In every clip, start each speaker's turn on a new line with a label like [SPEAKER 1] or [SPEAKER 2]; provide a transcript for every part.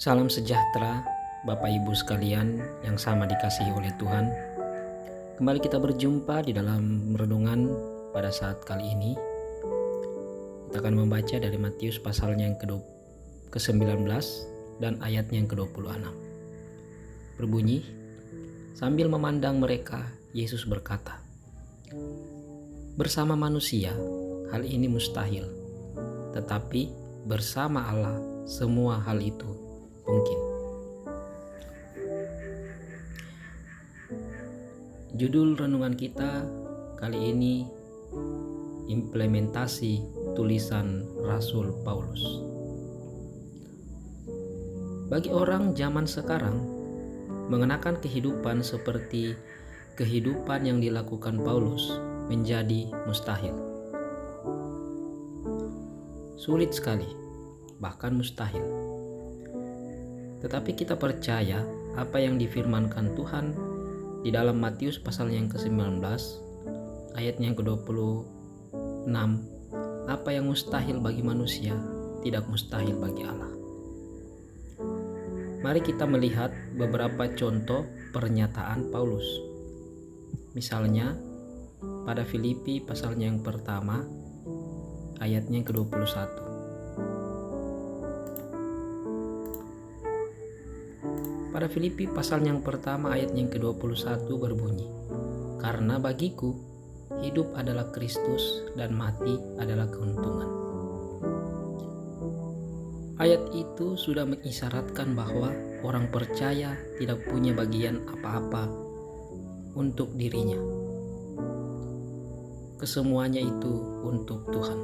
[SPEAKER 1] Salam sejahtera Bapak Ibu sekalian yang sama dikasihi oleh Tuhan. Kembali kita berjumpa di dalam renungan pada saat kali ini. Kita akan membaca dari Matius pasalnya yang ke-19 dan ayatnya yang ke-26. Berbunyi, sambil memandang mereka, Yesus berkata, "Bersama manusia hal ini mustahil, tetapi bersama Allah semua hal itu mungkin." Judul renungan kita kali ini implementasi tulisan Rasul Paulus. Bagi orang zaman sekarang, mengenakan kehidupan seperti kehidupan yang dilakukan Paulus menjadi mustahil. Sulit sekali, bahkan mustahil. Tetapi kita percaya apa yang difirmankan Tuhan di dalam Matius pasal yang ke-19 ayatnya yang ke-26, apa yang mustahil bagi manusia tidak mustahil bagi Allah. Mari kita melihat beberapa contoh pernyataan Paulus. Misalnya pada Filipi pasalnya yang pertama ayatnya yang ke-21. Pada Filipi pasal yang pertama ayat yang ke-21 berbunyi, "Karena bagiku hidup adalah Kristus dan mati adalah keuntungan." Ayat itu sudah mengisyaratkan bahwa orang percaya tidak punya bagian apa-apa untuk dirinya. Kesemuanya itu untuk Tuhan.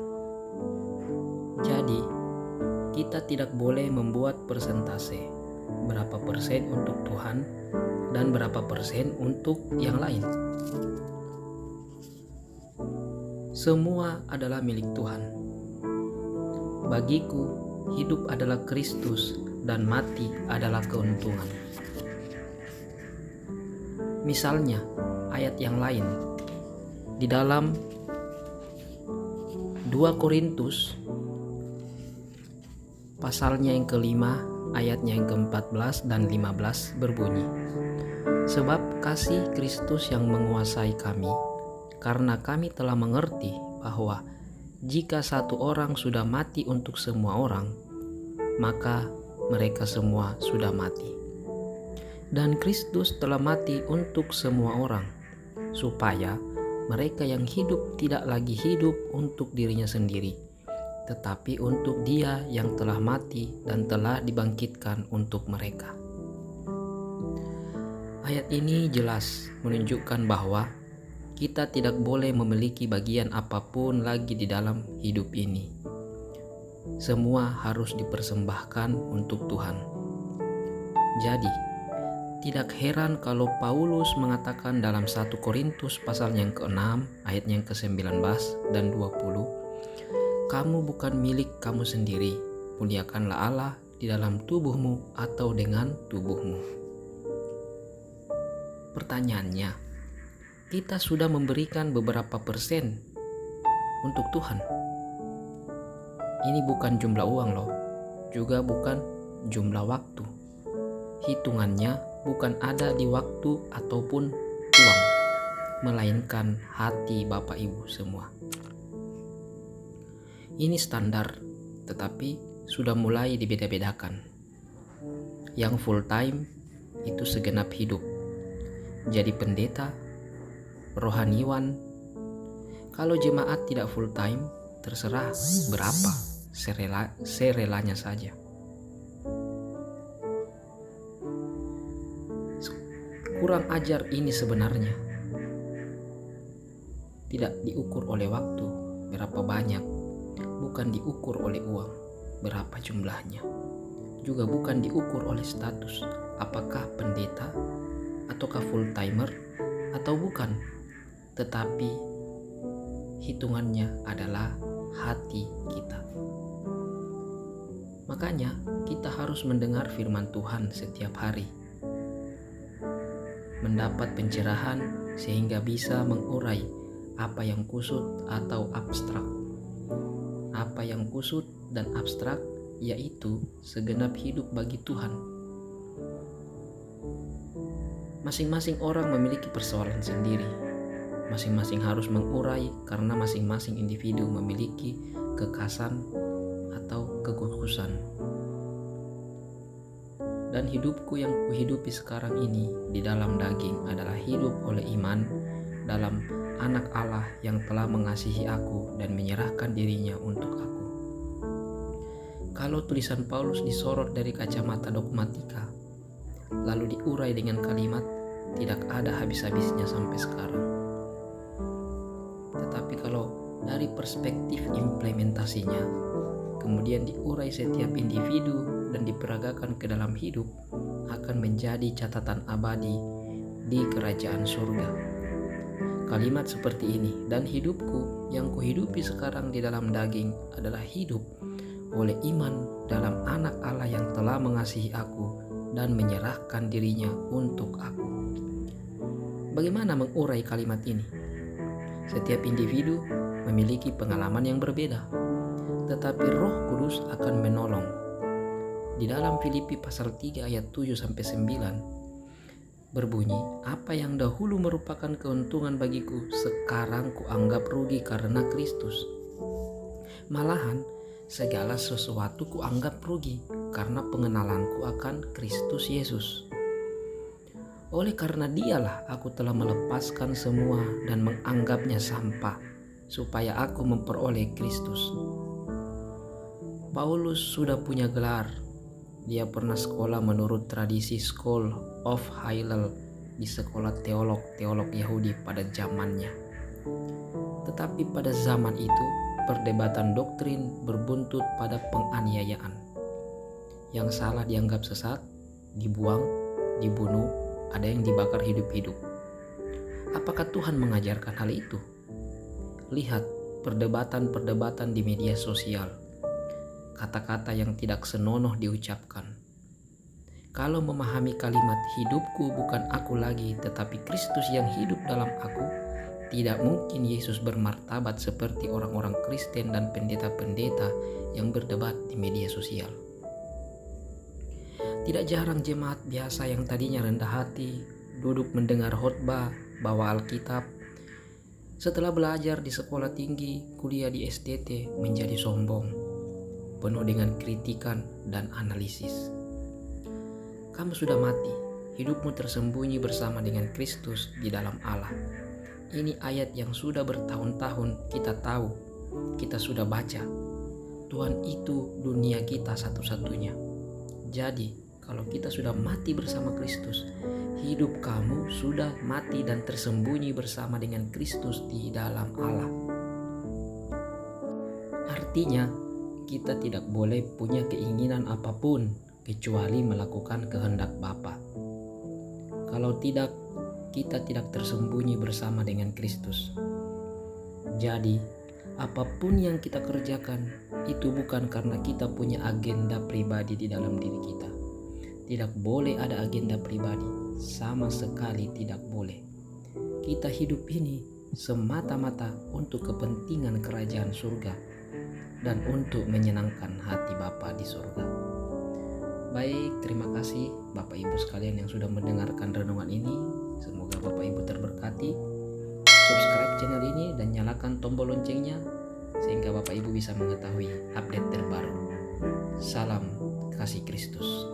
[SPEAKER 1] Jadi, kita tidak boleh membuat persentase berapa persen untuk Tuhan dan berapa persen untuk yang lain. Semua adalah milik Tuhan. Bagiku hidup adalah Kristus dan mati adalah keuntungan. Misalnya ayat yang lain di dalam 2 Korintus pasalnya yang kelima ayatnya yang ke-14 dan 15 berbunyi, "Sebab kasih Kristus yang menguasai kami, karena kami telah mengerti bahwa jika satu orang sudah mati untuk semua orang, maka mereka semua sudah mati. Dan Kristus telah mati untuk semua orang, supaya mereka yang hidup tidak lagi hidup untuk dirinya sendiri, tetapi untuk Dia yang telah mati dan telah dibangkitkan untuk mereka." Ayat ini jelas menunjukkan bahwa kita tidak boleh memiliki bagian apapun lagi di dalam hidup ini. Semua harus dipersembahkan untuk Tuhan. Jadi, tidak heran kalau Paulus mengatakan dalam 1 Korintus pasal yang ke-6 ayat yang ke-19 dan 20, "Kamu bukan milik kamu sendiri, muliakanlah Allah di dalam tubuhmu atau dengan tubuhmu." Pertanyaannya, kita sudah memberikan beberapa persen untuk Tuhan? Ini bukan jumlah uang loh, juga bukan jumlah waktu. Hitungannya bukan ada di waktu ataupun uang, melainkan hati Bapak Ibu semua. Ini standar, tetapi sudah mulai dibeda-bedakan. Yang full time itu segenap hidup. Jadi pendeta, rohaniwan. Kalau jemaat tidak full time, terserah berapa, serelanya saja. Kurang ajar ini sebenarnya. Tidak diukur oleh waktu, berapa banyak. Bukan diukur oleh uang, berapa jumlahnya. Juga bukan diukur oleh status, apakah pendeta, ataukah full timer, atau bukan. Tetapi hitungannya adalah hati kita. Makanya kita harus mendengar firman Tuhan setiap hari, mendapat pencerahan sehingga bisa mengurai apa yang kusut atau abstrak. Apa yang kusut dan abstrak yaitu segenap hidup bagi Tuhan. Masing-masing orang memiliki persoalan sendiri. Masing-masing harus mengurai karena masing-masing individu memiliki kekhasan atau kekhususan. Dan hidupku yang kuhidupi sekarang ini di dalam daging adalah hidup oleh iman dalam Anak Allah yang telah mengasihi aku dan menyerahkan dirinya untuk aku. Kalau tulisan Paulus disorot dari kacamata dogmatika, lalu diurai dengan kalimat, tidak ada habis-habisnya sampai sekarang. Tetapi kalau dari perspektif implementasinya, kemudian diurai setiap individu dan diperagakan ke dalam hidup, akan menjadi catatan abadi di kerajaan surga. Kalimat seperti ini, dan hidupku yang kuhidupi sekarang di dalam daging adalah hidup oleh iman dalam Anak Allah yang telah mengasihi aku dan menyerahkan dirinya untuk aku. Bagaimana mengurai kalimat ini? Setiap individu memiliki pengalaman yang berbeda, tetapi Roh Kudus akan menolong. Di dalam Filipi pasal 3 ayat 7-9 berbunyi, apa yang dahulu merupakan keuntungan bagiku, sekarang kuanggap rugi karena Kristus. Malahan, segala sesuatu kuanggap rugi karena pengenalanku akan Kristus Yesus. Oleh karena Dialah aku telah melepaskan semua dan menganggapnya sampah, supaya aku memperoleh Kristus. Paulus sudah punya gelar. Dia pernah sekolah menurut tradisi School of Hillel di sekolah teolog Yahudi pada zamannya. Tetapi pada zaman itu, perdebatan doktrin berbuntut pada penganiayaan. Yang salah dianggap sesat, dibuang, dibunuh, ada yang dibakar hidup-hidup. Apakah Tuhan mengajarkan hal itu? Lihat perdebatan-perdebatan di media sosial. Kata-kata yang tidak senonoh diucapkan. Kalau memahami kalimat hidupku bukan aku lagi tetapi Kristus yang hidup dalam aku, tidak mungkin Yesus bermartabat seperti orang-orang Kristen dan pendeta-pendeta yang berdebat di media sosial. Tidak jarang jemaat biasa yang tadinya rendah hati, duduk mendengar khotbah, bawa Alkitab, setelah belajar di sekolah tinggi, kuliah di STT menjadi sombong, penuh dengan kritikan dan analisis. Kamu sudah mati, hidupmu tersembunyi bersama dengan Kristus di dalam Allah. Ini ayat yang sudah bertahun-tahun kita tahu, kita sudah baca. Tuhan itu dunia kita satu-satunya. Jadi, kalau kita sudah mati bersama Kristus, hidup kamu sudah mati dan tersembunyi bersama dengan Kristus di dalam Allah. Artinya, kita tidak boleh punya keinginan apapun kecuali melakukan kehendak Bapa. Kalau tidak, kita tidak tersembunyi bersama dengan Kristus. Jadi, apapun yang kita kerjakan itu bukan karena kita punya agenda pribadi di dalam diri kita. Tidak boleh ada agenda pribadi, sama sekali tidak boleh. Kita hidup ini semata-mata untuk kepentingan kerajaan surga dan untuk menyenangkan hati Bapa di surga. Baik, terima kasih Bapak Ibu sekalian yang sudah mendengarkan renungan ini. Semoga Bapak Ibu terberkati. Subscribe channel ini dan nyalakan tombol loncengnya sehingga Bapak Ibu bisa mengetahui update terbaru. Salam kasih Kristus.